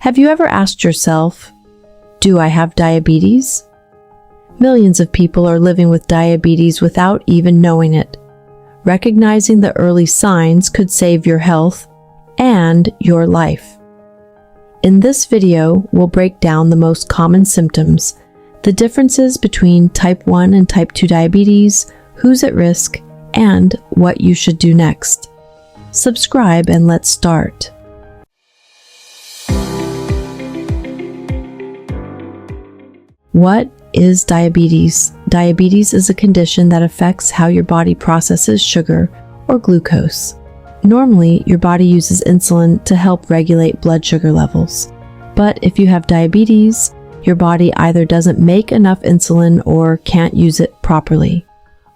Have you ever asked yourself, do I have diabetes? Millions of people are living with diabetes without even knowing it. Recognizing the early signs could save your health and your life. In this video, we'll break down the most common symptoms, the differences between type 1 and type 2 diabetes, who's at risk, and what you should do next. Subscribe and let's start. What is diabetes? Diabetes is a condition that affects how your body processes sugar or glucose. Normally, your body uses insulin to help regulate blood sugar levels. But if you have diabetes, your body either doesn't make enough insulin or can't use it properly.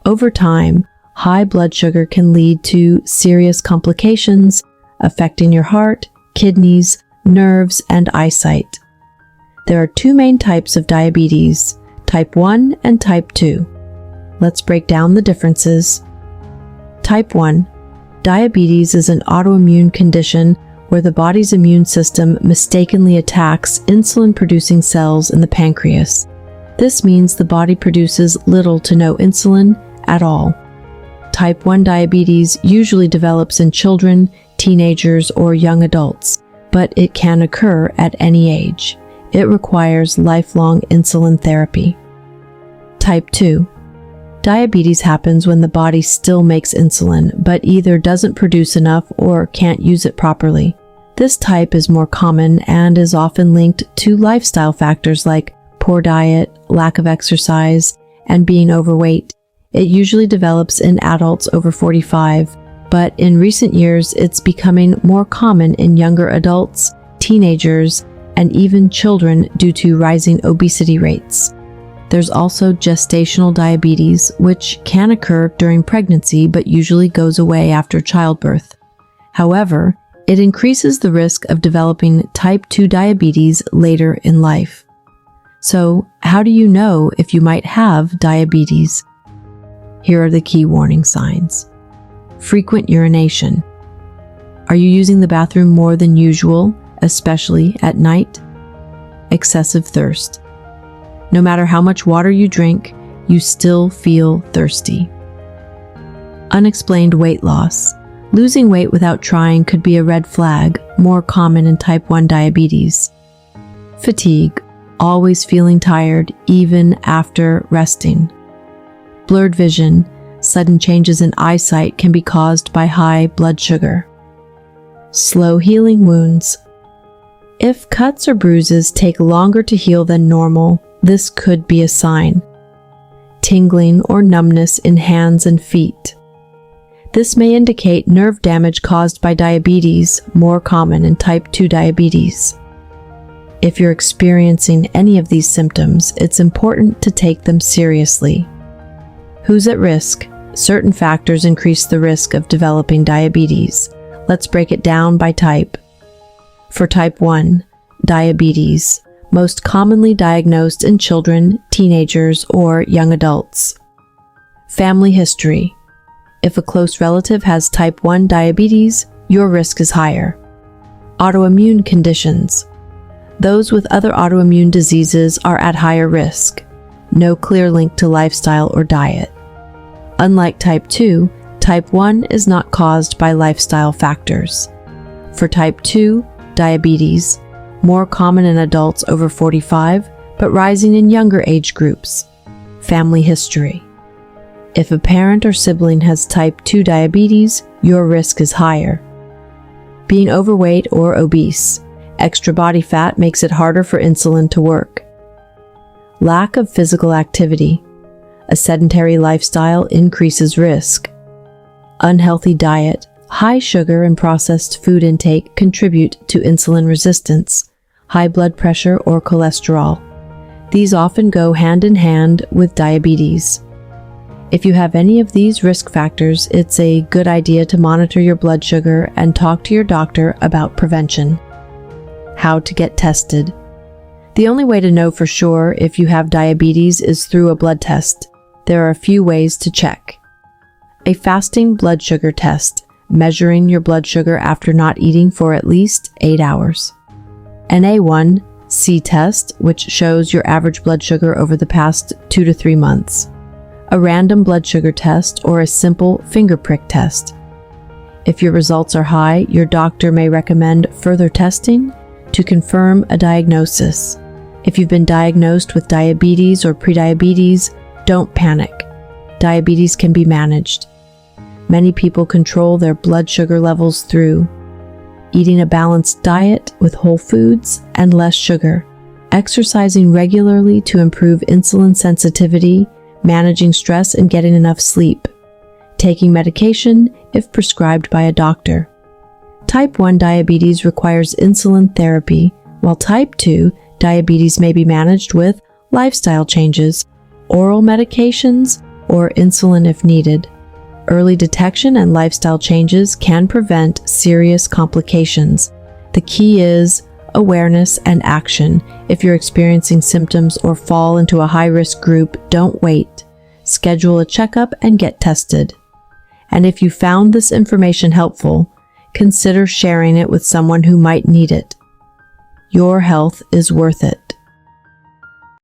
Over time, high blood sugar can lead to serious complications affecting your heart, kidneys, nerves, and eyesight. There are two main types of diabetes, type 1 and type 2. Let's break down the differences. Type 1. Diabetes is an autoimmune condition where the body's immune system mistakenly attacks insulin-producing cells in the pancreas. This means the body produces little to no insulin at all. Type 1 diabetes usually develops in children, teenagers, or young adults, but it can occur at any age. It requires lifelong insulin therapy. Type 2. Diabetes happens when the body still makes insulin, but either doesn't produce enough or can't use it properly. This type is more common and is often linked to lifestyle factors like poor diet, lack of exercise, and being overweight. It usually develops in adults over 45, but in recent years it's becoming more common in younger adults, teenagers, and even children due to rising obesity rates. There's also gestational diabetes, which can occur during pregnancy but usually goes away after childbirth. However, it increases the risk of developing type 2 diabetes later in life. So, how do you know if you might have diabetes? Here are the key warning signs. Frequent urination. Are you using the bathroom more than usual, especially at night? Excessive thirst. No matter how much water you drink, you still feel thirsty. Unexplained weight loss. Losing weight without trying could be a red flag, more common in type 1 diabetes. Fatigue. Always feeling tired, even after resting. Blurred vision. Sudden changes in eyesight can be caused by high blood sugar. Slow healing wounds. If cuts or bruises take longer to heal than normal, this could be a sign. Tingling or numbness in hands and feet. This may indicate nerve damage caused by diabetes, more common in type 2 diabetes. If you're experiencing any of these symptoms, it's important to take them seriously. Who's at risk? Certain factors increase the risk of developing diabetes. Let's break it down by type. For type 1, diabetes, most commonly diagnosed in children, teenagers, or young adults. Family history. If a close relative has type 1 diabetes, your risk is higher. Autoimmune conditions. Those with other autoimmune diseases are at higher risk. No clear link to lifestyle or diet. Unlike type 2, type 1 is not caused by lifestyle factors. For type 2, diabetes, more common in adults over 45, but rising in younger age groups. Family history. If a parent or sibling has type 2 diabetes, your risk is higher. Being overweight or obese. Extra body fat makes it harder for insulin to work. Lack of physical activity. A sedentary lifestyle increases risk. Unhealthy diet. High sugar and processed food intake contribute to insulin resistance, high blood pressure, or cholesterol. These often go hand in hand with diabetes. If you have any of these risk factors, it's a good idea to monitor your blood sugar and talk to your doctor about prevention. How to get tested. The only way to know for sure if you have diabetes is through a blood test. There are a few ways to check. A fasting blood sugar test, measuring your blood sugar after not eating for at least 8 hours. an A1C test, which shows your average blood sugar over the past 2 to 3 months, a random blood sugar test, or a simple finger prick test. If your results are high, your doctor may recommend further testing to confirm a diagnosis. If you've been diagnosed with diabetes or prediabetes, don't panic. Diabetes can be managed. Many people control their blood sugar levels through eating a balanced diet with whole foods and less sugar, exercising regularly to improve insulin sensitivity, managing stress and getting enough sleep, taking medication if prescribed by a doctor. Type 1 diabetes requires insulin therapy, while type 2 diabetes may be managed with lifestyle changes, oral medications, or insulin if needed. Early detection and lifestyle changes can prevent serious complications. The key is awareness and action. If you're experiencing symptoms or fall into a high-risk group, don't wait. Schedule a checkup and get tested. And if you found this information helpful, consider sharing it with someone who might need it. Your health is worth it.